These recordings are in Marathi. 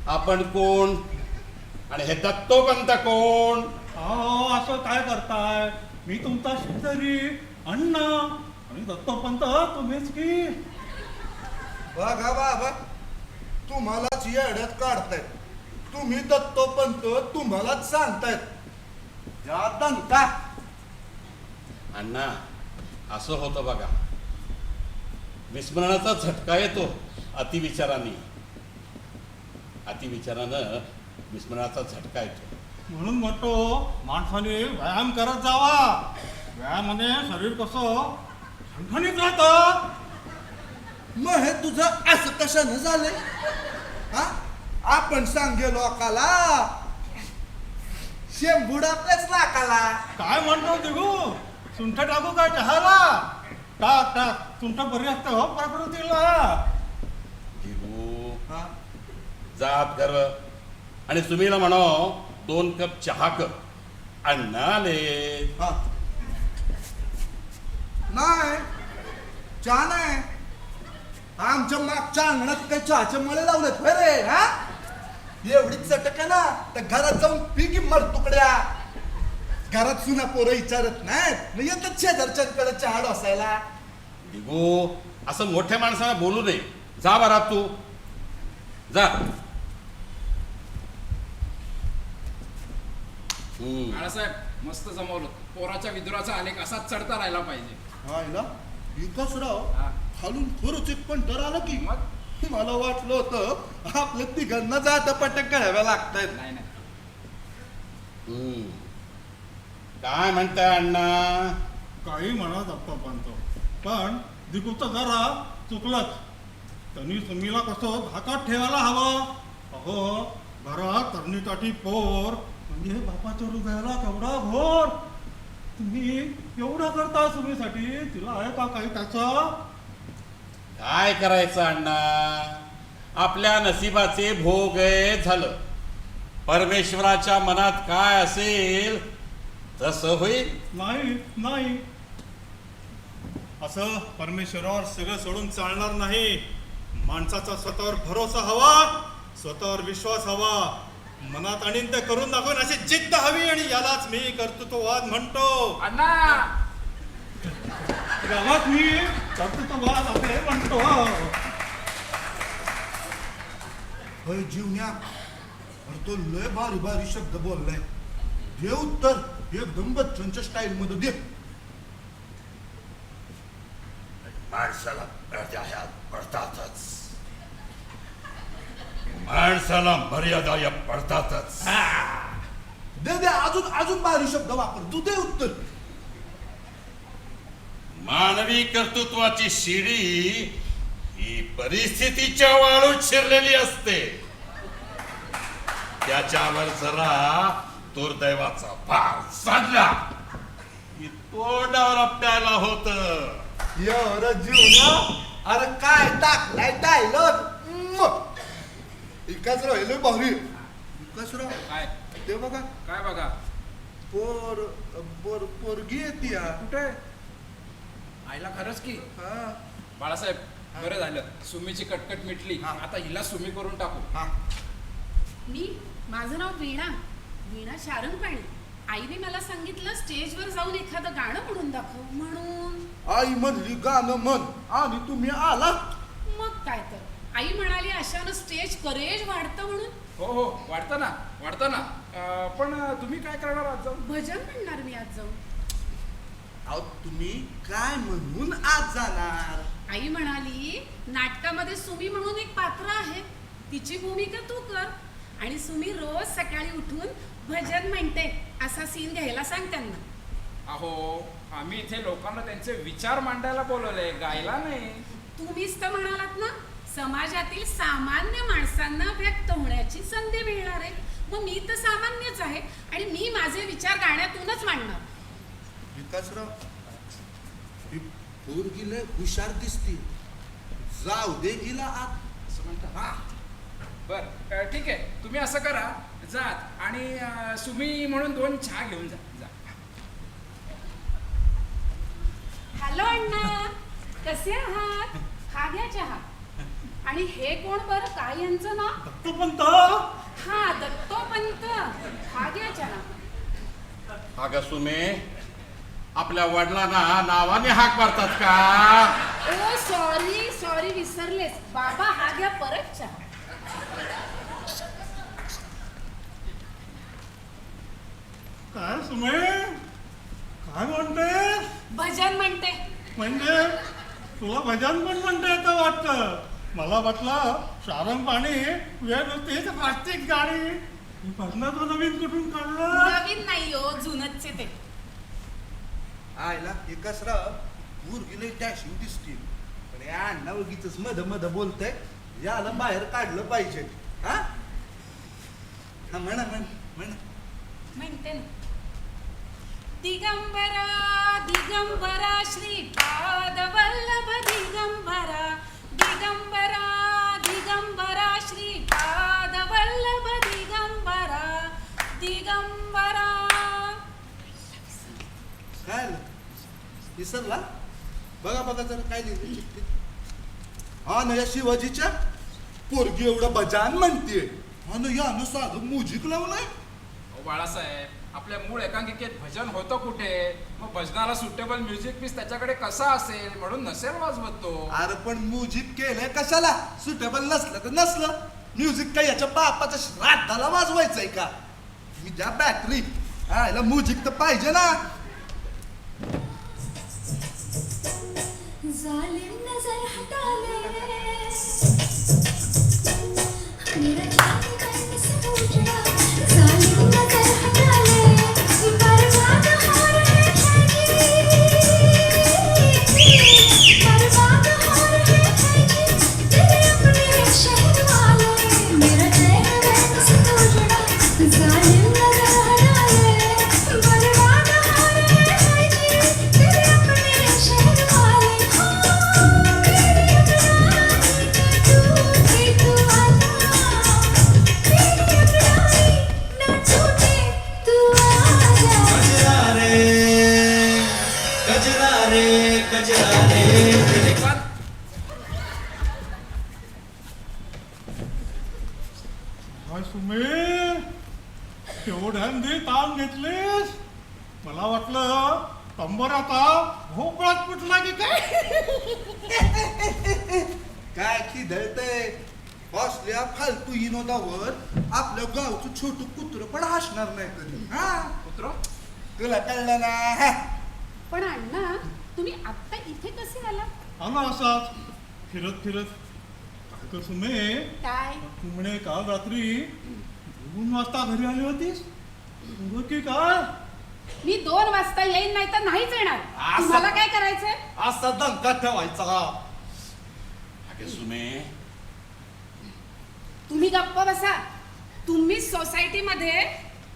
आपण कोण आणि हे दत्तोपंत कोण? अहो असं काय करताय? मी तुमचा शेजारी अण्णा आणि दत्तोपंत तुम्हीच की. बघा बाबा, तुम्हालाच येड्यात काढतायत. तुम्ही दत्तोपंत तुम्हालाच सांगतायत या दंता. अण्णा असं होतं बघा, विस्मरणाचा झटका येतो अतिविचाराने. अतिविचारानं विस्मरणाचा झटका येतो. म्हणून म्हणतो माणसाने व्यायाम करत जावा. व्यायामाने शरीर कसं ठणठणीत राहतं. मग हे तुझं असं कशानं झालंय? हा, आपण सांगे लोकाला शेंबूड आपल्याच नाकाला. काय म्हणतो दिगू? सुंठ टाकू काय चहाला? टाक टाक, सुंठ बरी असते हो प्रकृतीला. भिगू हा? जात कर आणि सुमीला म्हणो 2 कप चहा कर. अण्णा आले. हा. नाही, चहा नाही. आमच्या मागच्या अंगणात काही चहाचे मळे लावलेत होय रे? हा, एवढी चटक आहे ना, तर घरात जाऊन पी की मर तुकड्या. घरात सुना पोरं विचारत नाहीत, मग येतात शेजारच्यांकडे चहा डोसायला. भिगू असं मोठ्या माणसाला बोलू नये. जा बरा तू जा. बाळासाहेब मस्त जमवलं. पोराच्या विदुराचा आलेख असाच चढता राहिला पाहिजे. हायला विकासराव हा. खालून खरंच एक पण तर आलं की. मग मला वाटलं होतं आपल्या तिघांना जाटपट कळाव्या लागतायत. नाही नाही, काय म्हणताय अण्णा? काही म्हणत दत्तोपंत, पण दिगूचं जरा चुकलंच. त्यांनी सुमीला कसं धाकात ठेवायला हवं. अहो घरात तरणीसाठी पोर म्हणजे बापाच्या हृदयाला केवढा घोर. तुम्ही एवढं करता सुमीसाठी, तिला आहे का काही त्याचं? काय करायचं अण्णा, आपल्या नशिबाचे भोग आहे झालं. परमेश्वराच्या मनात काय असेल तसं होईल. नाही नाही, असं परमेश्वरावर सगळं सोडून चालणार नाही. माणसाचा स्वतःवर भरोसा हवा, स्वतःवर विश्वास हवा. मनात आणीन ते करून दाखवून अशी जिद्द हवी, आणि यालाच मी कर्तृत्ववाद म्हणतो. अण्णा गावात मी कर्तृत्ववाद असे म्हणतो. होय जीवन्या, अरे तो लय भारी भारी शब्द बोललाय. दे उत्तर एकदम बच्चनच्या स्टाईल मध्ये दे. माणसाला मर्यादा पडतातच. माणसाला मर्यादा या पडतातच. दे दे, अजून अजून भारी शब्द वापर. तू दे उत्तर. मानवी कर्तृत्वाची शिडी ही परिस्थितीच्या वाळूत शिरलेली असते. त्याच्यावर जरा दुर्दैवाचा भार साधला की तोंडावर आपल्याला होत. एवढं जीवन्या, अरे काय टाकलाय डायलॉग. विकास राहिलो भारी. विकास राव काय ते बघा, काय बघा? पोरगी येते. कुठे? आईला खरंच की. हा. बाळासाहेब बरं झालं, सुमीची कटकट मिटली. हा. आता हिला सुमी करून टाकू. हा. माझं नाव वीणा शारंगपाणी. आईने मला सांगितलं स्टेजवर जाऊन एखादं गाणं म्हणून दाखव म्हणून. आई म्हणली गाणं म्हण आणि तुम्ही आला. मग काय तर, आई म्हणाली अशानं स्टेज करेज वाढतं म्हणून. हो हो, वाढतं ना. पण तुम्ही काय करणार आज जाऊन? भजन म्हणणार मी आज जाऊन. अहो तुम्ही काय म्हणून आज जाणार? आई म्हणाली नाटकामध्ये सुमी म्हणून एक पात्र आहे, तिची भूमिका तू कर आणि सुमी रोज सकाळी उठून भजन म्हणते असा सीन घ्यायला सांग त्यांना. अहो आम्ही इथे लोकांना त्यांचे विचार मांडायला बोलवले, गायला नाही. तुम्हीच तर म्हणालात ना, समाजातील सामान्य माणसांना व्यक्त होण्याची संधी मिळणार आहे. मग मी तर सामान्यच आहे आणि मी माझे विचार गाण्यातूनच मांडणार. विकासराव, ही पोरगी लय हुशार दिसती. जाऊ दे हिला आत. असं म्हणता? हा बर, ठीक आहे. तुम्ही असं करा, जात आणि सुमी म्हणून 2 चहा घेऊन जा. हॅलो अण्णा, कसे आहात? हा घ्या चहा. आणि हे कोण बरं, काय यांचं नाव? दत्तपंत. हा, दत्तोपंत. हा घ्या चहा. अगं सुमे, आपल्या वडिलांना नावाने हाक मारतात का? ओ सॉरी सॉरी, विसरलेच बाबा. हा घ्या परत चहा. काय सुमे, काय म्हणतेस? भजन म्हणते. म्हणजे तुला भजन पण म्हणता येतं वाटतं. मला वाटलं शारंग पाणी वेळ तेच प्लास्टिक गाडी. ही भजनाचं नवीन कुठून काढलं? नवीन नाही हो, जुनच ते. आयला हे कसरा मुरगीले डॅशिंग दिसतील, पण या अण्णा उगीच मध बोलतय. याला बाहेर काढलं पाहिजे. हा हा, म्हणा म्हण म्हण. म्हणते ना. दिगंबरा दिगंबरा श्रीपाद वल्लभ दिगंबरा, दिगंबरा दिगंबरा श्रीपाद वल्लभ दिगंबरा, दिगंबरा. काय आलं? विसरला? बघा बघा जरा काय लिहिलं चिठ्ठीत. हा ना, या शिवाजीच्या पोरगी एवढं बजान म्हणते. हा ना, यानं साधं म्युझिक लावलंय. अहो बाळासाहेब, आपल्या मूळ एकांकिकेत भजन होतं कुठे? मग भजनाला सुटेबल म्युझिक पीस त्याच्याकडे कसा असेल, म्हणून नसेल वाजवत तो. अरे पण म्युझिक केलंय कशाला? सुटेबल नसलं तर नसलं. म्युझिक काय याच्या बापाच्या श्राद्धाला वाजवायचंय का? मी ज्या बॅटरी याला म्युझिक तर पाहिजे ना. जालिम नजर हटा ले, मेरा जान मन से उजड़ा. जालिम नजर हटा ले, बर्बाद हो रहे हैं जी, बर्बाद हो रहे हैं जी तेरे अपने शहर वाले. मेरा चैन मन से उजड़ा. जालिम नजर हटा ले, बर्बाद हो रहे हैं जी तेरे अपने शहर वाले. पण काय सुमे, तेवढ्यांदी ताण घेतलीस? मला वाटलं कंबराचा भोपळात फुटला की काय. काय खिदळतंय? असल्या फालतू विनोदावर आपल्या गावचं छोटू कुत्र पण हसणार नाही कधी. हा, कुत्र तुला कळलं ना? हा. पण अण्णा, तुम्ही आत्ता इथे कसे आला? आला असाच फिरत फिरत. काय ग सुमे, काय? तू म्हणे काल रात्री 2 वाजता घरी आली होतीस? हो की काय? मी 2 वाजता येईन, नाही तर नाहीच येणार. असं- तुम्हाला काय करायचंय? असा दंका ठेवायचा. अगं सुमे, तुम्ही गप्प बसा. तुम्ही सोसायटीमध्ये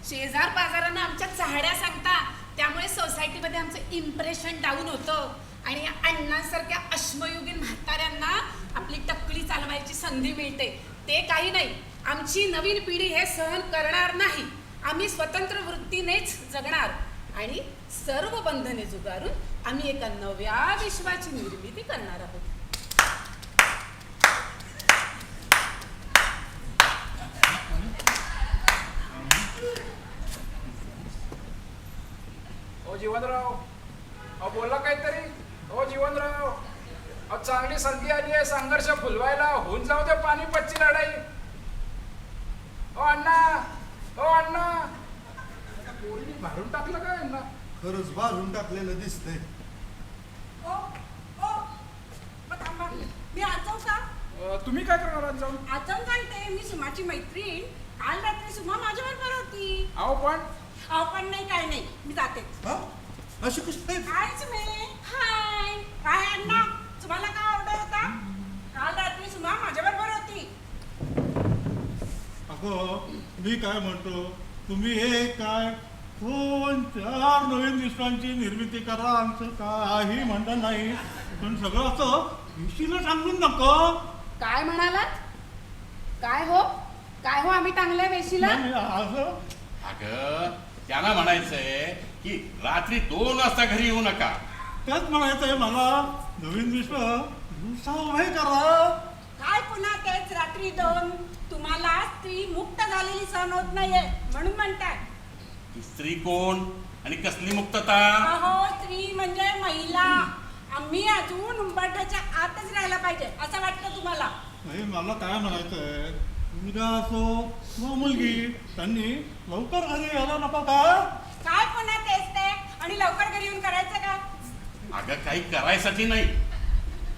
शेजार पाजारांना आमच्या चाहड्या सांगता, त्यामुळे सोसायटीमध्ये आमचं इम्प्रेशन डाऊन होतं. आणि या अण्णांसारख्या अश्मयुगीन म्हाताऱ्यांना आपली टक्कली चालवायची संधी मिळते. ते काही नाही, आमची नवीन पिढी हे सहन करणार नाही. आम्ही स्वतंत्र वृत्तीनेच जगणार आणि सर्व बंधने जुगारून आम्ही एका नव्या विश्वाची निर्मिती करणार आहोत. ओ जीवनराव, अहो बोला काहीतरी. ओ जीवनराव, अहो चांगली संधी आली आहे संघर्ष फुलवायला. होऊन जाऊ दे पानिपतची लढाई. ओ अण्णा, ओ अण्णा, पोरीने भारून टाकलं का यांना? खरंच भारून टाकलेलं दिसतंय. ओ ओ मग थांबा, मी आजव का? तुम्ही काय करणार आहात जाऊन? आजव सांगते, मी सुमाची मैत्रीण. काल रात्री सुमा माझ्या बरोबर होती. अहो पण पण नाही, काय नाही, मी जाते. हा, अशी कशी काय? हाय सुमे. हाय. काय अण्णा, तुम्हाला काय ऑर्डर होता? काल रात्री सुमा माझ्या बरोबर होती. अगं मी काय म्हणतो, तुम्ही हे काय 2-4 नवीन विश्वांची निर्मिती करा, आमचं काही म्हणणं नाही. पण सगळं असं विशीला सांगून नको. काय म्हणालात? काय हो, काय हो, आम्ही टांगल्या वेशीला? नाही, असं अगं त्यांना म्हणायचंय की रात्री 2 वाजता घरी येऊ नका. त्याच म्हणायचंय मला. नवीन विश्व दिवसा उभे करा. काय काय पुन्हा तेच रात्री 2 तुम्हाला स्त्री मुक्त झालेली सहन होत नाहीये म्हणून म्हणताय. ती स्त्री कोण आणि कसली मुक्तता? अहो स्त्री म्हणजे महिला. आम्ही अजून उंबरठ्याच्या आतच राहायला पाहिजे असं वाटतं तुम्हाला? नाही, मला काय म्हणायचंय, मुलगा असो किंवा मुलगी, त्यांनी लवकर घरी यायला नको का? काय पुन्हा तेच ते आणि लवकर घरी येऊन करायचं का? अगं काही करायसाठी नाही,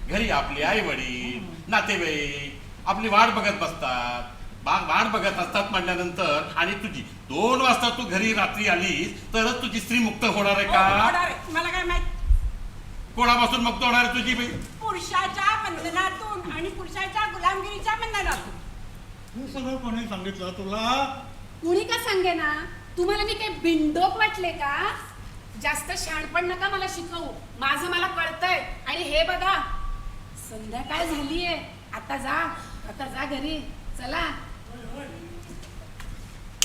घरी आपले आई वडील नातेवाईक आपली वाट बघत बसतात. वाट बघत असतात म्हटल्यानंतर आणि तुझी 2 वाजता तू घरी रात्री आलीस तरच तुझी स्त्री मुक्त होणार आहे हो, का? होणार आहे. मला काय माहित? कोणापासून मुक्त होणार आहे तुझी बाई? पुरुषाच्या बंधनातून आणि पुरुषाच्या गुलामगिरीच्या बंधनातून. हे सगळं कोणी सांगितलं तुला? कुणी का सांगे ना? तुम्हाला मी काही बिंडोक वाटले का? जास्त शहाणपण नका मला शिकवू. माझं मला कळतंय. आणि हे बघा, संध्याकाळ झालीये. आता जा घरी. चला.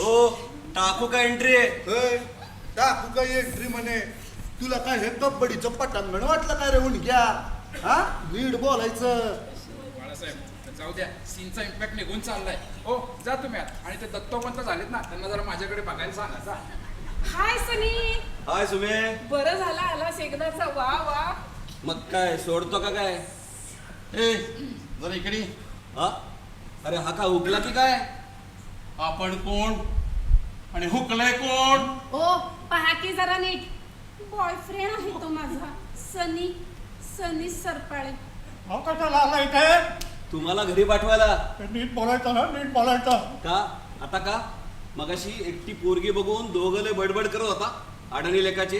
ओ टाकू का एंट्री? टाकू का एंट्री म्हणे? तुला काय हे कबड्डीचं पटांगण वाटलं काय रे उणक्या? हा, नीट बोलायचं. बाळासाहेब जाऊ द्या, सीनचा इम्पॅक्ट निघून चाललाय. हो जा तुम्ही आत. आणि ते दत्तोपंत झालेत ना, त्यांना जरा माझ्याकडे बघायला सांगा. जा. हाय सनी. हाय सुमे. बरं झालं आलास एकदाचा. वा वा. मग काय सोडतो का काय? ए जरा इकडे. हा, अरे हा का हुकला की काय? आपण कोण आणि हुकलंय कोण? ओ पहा की जरा नीट. बॉयफ्रेंड आहे तो माझा, सनी सरपाळे. हा कशाला आला इथे? तुम्हाला घरी पाठवायला. नीट बोलायचं ना, नीट बोलायचं. का आता का? मगाशी एकटी पोरगी बघून दोघले बडबड करत होता अडाणी लेखाचे.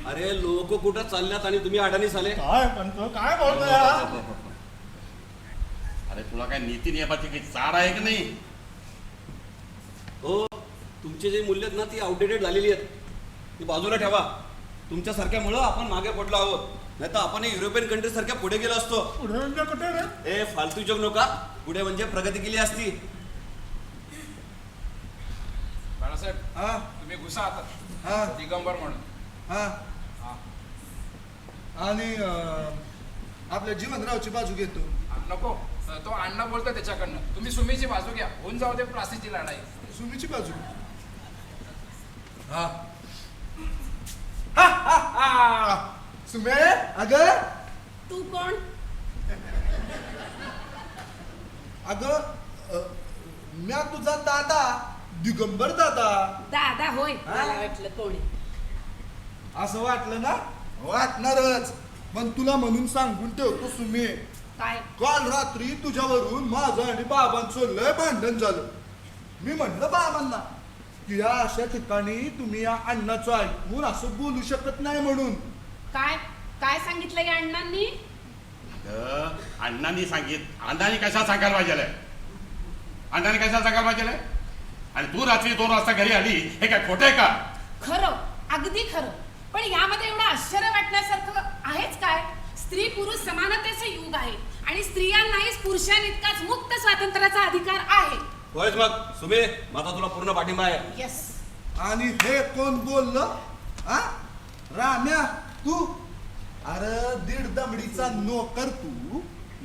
अरे लोक कुठं चालल्यात आणि तुम्ही अडाणी झाले. काय म्हणतो, काय बोलतोय? अरे तुला काय नीती नियमाची काही चाड आहे की नाही? हो, तुमचे जे मूल्य आहेत ना ती आउटडेटेड झालेली आहेत. ती बाजूला ठेवा. तुमच्यासारख्यामुळं आपण मागे पडलो आहोत. नाही तर आपण युरोपियन कंट्री सारख्या पुढे गेलो असतो. पुढे म्हणजे कुठे रे? ए फालतू जोक नका. पुढे म्हणजे प्रगती केली असती. बाळासाहेब हा तुम्ही घुसा हा. आता दिगंबर म्हणून. हा. हा. आणि आपल्या जीवनरावची बाजू घेतो. नको, तो अण्णा बोलतोय त्याच्याकडनं. तुम्ही सुमीची बाजू घ्या. होऊन जाऊ दे प्रासीची लढाई. सुमीची बाजू. हा. सुमे अगं तू कोण? म्या तुझा दादा दिगंबर दादा. दादा होय. हा? मला वाटलं कोणी. असं वाटलं ना? वाटणारच. पण तुला म्हणून सांगून ठेवतो सुमे, काय? काल रात्री तुझ्यावरून माझं आणि बाबांचं लय भांडण झालं. मी म्हणलं बाबांना की या अशा ठिकाणी तुम्ही या अण्णाचं ऐकून असं बोलू शकत नाही म्हणून. काय सांगितलं या अण्णांनी? अगं अण्णांनी अण्णांनी कशाला सांगायला पाहिजे? अण्णांनी कशाला सांगायला पाहिजे? आणि तू रात्री 2 वाजता घरी आली, हे काय खोटं आहे का? खरं, अगदी खरं. पण यामध्ये एवढं आश्चर्य वाटण्यासारखं आहेच काय? स्त्री पुरुष समानतेचे युग आहे आणि स्त्रियांनाही पुरुषांइतकाच मुक्त स्वातंत्र्याचा अधिकार आहे. होयच मग सुमे, माझा तुला पूर्ण पाठिंबा आहे. येस. आणि हे कोण बोललं? हा, राम्या तू? अरे 1.5 दमडीचा नोकर तू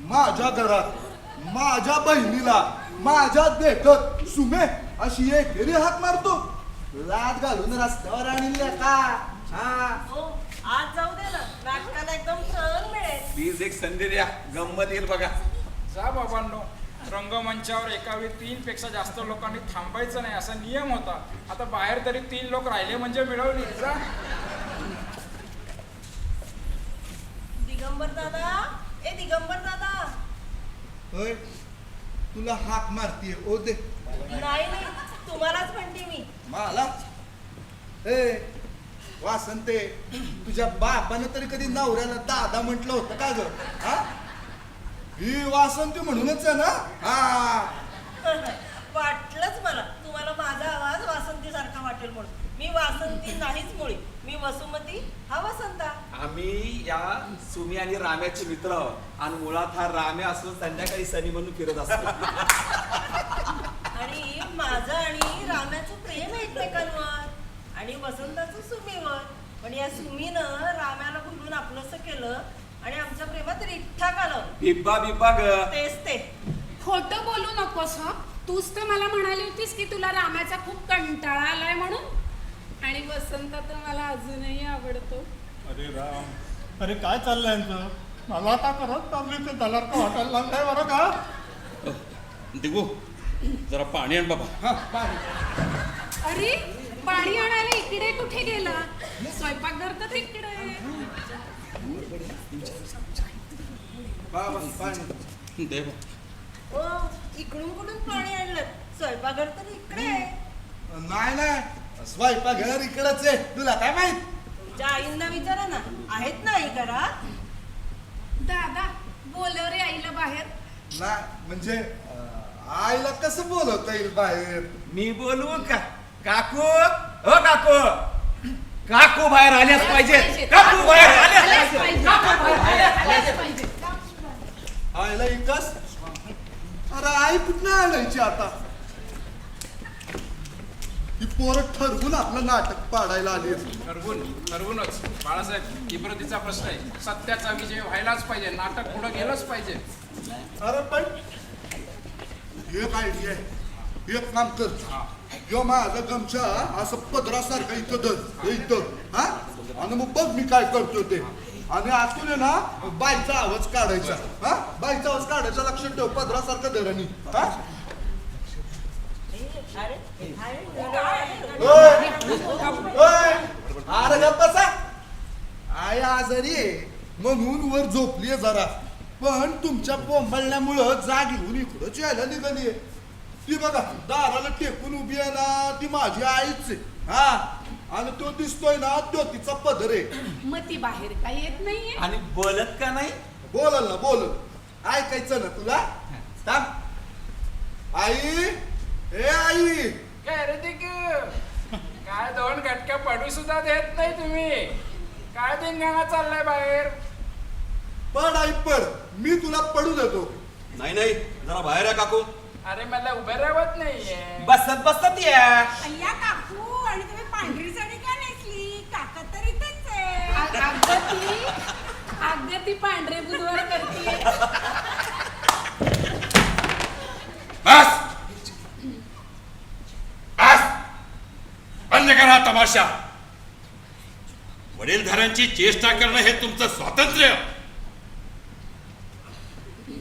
माझ्या घरात माझ्या बहिणीला माझ्या देखत सुमे अशी एक फेरी हाक मारतो. लाद घालून रस्त्यावर आणले का? हा, हो, आज जाऊ दे ना, नाटकाला एकदम टर्न मिळेल. प्लीज एक संधी द्या, गंमत येईल बघा. जा बाबांनो. रंगमंचावर एका वेळी 3 पेक्षा जास्त लोकांनी थांबायचं नाही असा नियम होता. आता बाहेर तरी 3 लोक राहिले म्हणजे मिळवली. जा. दिगंबर दादा, ए दिगंबर दादा. होय तुला हाक मारतीये ओ दे. नाही तुम्हालाच म्हणते मी. मला ए वासंते, तुझ्या बापानं तरी कधी नवऱ्याला दादा म्हटलं होतं का ग? हा, ही वासंती म्हणूनच आहे ना? हा, वाटलंच मला तुम्हाला माझा आवाज वासंती सारखा वाटेल म्हणून. मी वासंती नाहीच मुळी. मी वसुमती हा वसंता. आम्ही या सुमी आणि राम्याचे मित्र आहोत आणि मुळात हा राम्या असून संध्याकाळी सनी म्हणून फिरत असतो. आणि माझं आणि राम्याचं प्रेम आहे एकमेकांवर आणि वसंताचं सुमीवर. पण या सुमीनं राम्याला भुलून आपलंसं केलं आणि आमच्या प्रेमात रिठ्ठा घालवलं. बिब्बा ग. तेच ते. खोटं बोलू नकोस हं. तूच तर मला म्हणाली होतीस की तुला रामाचा खूप कंटाळा आलाय म्हणून. आणि वसंत तर मला अजूनही आवडतो. अरे राम, अरे काय चाललंय यांचं? मला आता करत चालली ते दलार का वाटायला लागलाय बरं का. दिगू जरा पाणी आण बाबा. हा, पाणी. अरे पाणी आणायला इकडे कुठे गेला? स्वयंपाकघर तर तिकडे. बाबा, पाणी. दे बा. ओ इकडून कुठून पाणी आणलं? स्वयंपाकघर तर इकडे आहे. नाही स्वयंपाकघर इकडच आहे. तुला काय माहित? तुमच्या आईंना विचारा ना, आहेत ना आई घरात? दादा बोलव रे आईला बाहेर. नाही म्हणजे आईला कसं बोलवता येईल बाहेर? मी बोलवू का? काकू हो काकू, काकू बाहेर आल्याच पाहिजे. काकू बाहेर आल्याच पाहिजे. काकू बाहेर आल्याच पाहिजे. आईला इकस. अरे आई कुठं आणायची आता? ही पोरं ठरवून आपलं नाटक पाडायला आली. ठरवूनच बाळासाहेब, इब्रतीचा प्रश्न आहे. सत्याचा विजय व्हायलाच पाहिजे. नाटक पुढे गेलंच पाहिजे. अरे पण एक आयडिया आहे. एक काम कर, ह्यो माझा गमछा असं पदरासारखं इथं धर, हे इथं, हा? आणि मग बघ मी काय करतो ते. आणि आतून आहे ना बाईचा आवाज काढायचा. हा, बाईचा आवाज काढायचा. लक्षात ठेव, पदरासारखं धर. आणि हा, अरे गप्प बसा. आई आजारी आहे म्हणून वर झोपलीये जरा. पण तुमच्या बोंबलण्यामुळं जाग घेऊन इकडंच यायला निघालीये. ती बघा दाराला टेकून उभी आहे ना, ती माझी आईच आहे. हा, आणि तो दिसतोय ना, तो तिचा पदर आहे. मग ती बाहेर काही येत नाहीये. आणि बोलत का नाही? बोलल ना, बोलल. ऐकायचं ना तुला? थांब. आई, ए आई. काय रे ते काय 2 गटक्या पडू सुद्धा देत नाही तुम्ही. काय धिंगाणा चाललाय बाहेर? पड आई पड, मी तुला पडू देतो. नाही नाही, जरा बाहेर आहे काकू. अरे मला उभे राहत नाहीये. बसत बसत या. अय्या काकू, आणि तुम्ही पांढरी साडी का नेसली? काका तर इथेच आहे. अगं ती पांढरे बुधवार करते. बस बस, बंद करा तमाशा. वडीलधाऱ्यांची चेष्टा करणं हे तुमचं स्वातंत्र्य.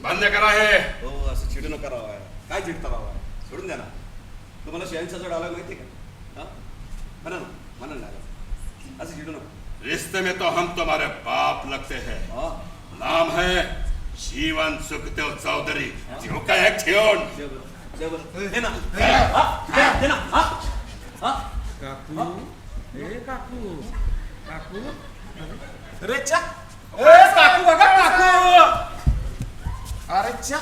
बंद करा हे. हो, असं चिडू नका राव. काय चिडता राव? सोडून द्या ना. तुम्हाला शहनशाहचा डायलॉग माहिती का? हा, म्हणा ना, म्हणा ना. असं चिडू नका. रिश्ते में तो हम तुम्हारे बाप लगते हैं. हा, नाम है जीवन सुखदेव चौधरी. जो का एक ठेवून दे बरं, दे बरं. दे ना. हा, दे ना. हा, हा. अरे चा, ए काकू बघा काकू. अरे चा,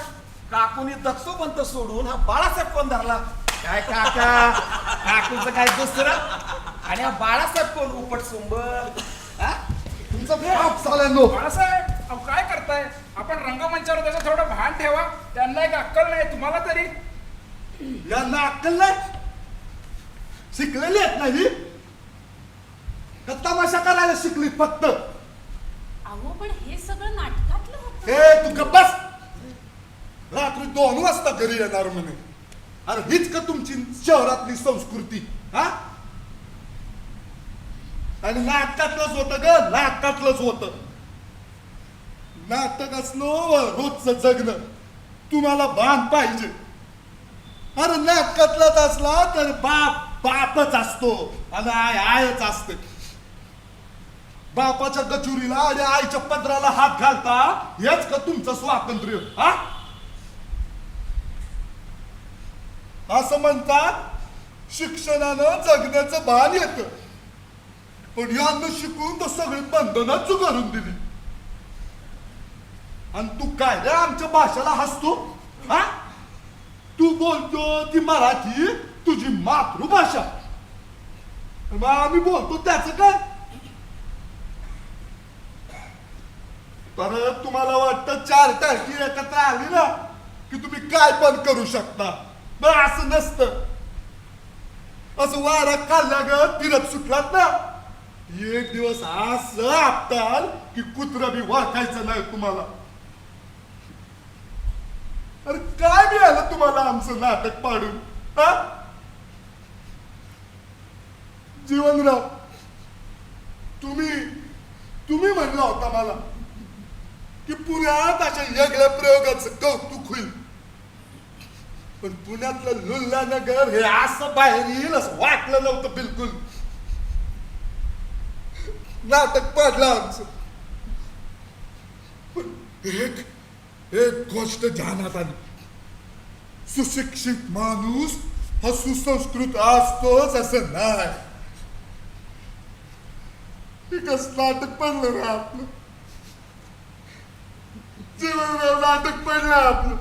काकूनी दत्तो पंत सोडून हा बाळासाहेब कोण धरला? काय काका, काकूचं काय दुसरं आणि हा बाळासाहेब कोण उपट सोंबर? हा? तुमचं बाप चालेल. बाळासाहेब अहो काय करताय? आपण रंगमंचावर त्याचं थोडं भान ठेवा. त्यांना एक अक्कल नाही, तुम्हाला तरी. यांना अक्कल नाही? शिकलेली आहेत नाही? का तमाशा करायला शिकली फक्त? अहो पण हे सगळं नाटकातलं होतं. ए तू गप्प बस. रात्री 2 वाजता घरी येणार म्हणे. अरे हीच का तुमची शहरातली संस्कृती? हा, आणि नाटकातलंच होतं ग, नाटकातलंच होतं. नाटक असलं रोजचं जगणं. तुम्हाला भान पाहिजे. अरे नाटकातलाच असला तर बाप बापच असतो आणि आय आयच असते. बापाच्या गचुरीला आणि आईच्या पदराला हात घालता हेच का तुमचं स्वातंत्र्य? हा, असं म्हणतात शिक्षणानं जगण्याचं भान येतं. पण यांना शिकून तर सगळी बंधनं चुकारून दिली. आणि तू काय रे आमच्या भाषेला हसतो? हा, तू बोलतो ती मराठी तुझी मातृभाषा, मग आम्ही बोलतो त्याचं काय? परत तुम्हाला वाटतं 4 टाकी एकत्र आली ना की तुम्ही काय पण करू शकता. पण असं नसतं. असं वारा खाल्ल्या ग फिरत सुटलात ना, एक दिवस असं आपटाल की कुत्रं बी ओळखायचं नाही तुम्हाला. अरे काय मिळालं तुम्हाला आमचं नाटक पाडून हा? जीवनराव, तुम्ही म्हणला होता मला की पुण्यात अशा वेगळ्या प्रयोगाचं कौतुक होईल, पण पुण्यातलं लुल्ला नगर हे असं बाहेर येईल असं वाटलं नव्हतं बिलकुल. नाटक पाडलं आमचं, पण एक गोष्ट ध्यानात आली, सुशिक्षित माणूस हा सुसंस्कृत असतोच असं नाही. हे कसं नाटक पडलं रे आपलं, जीवनराव नाटक पडलं आपलं.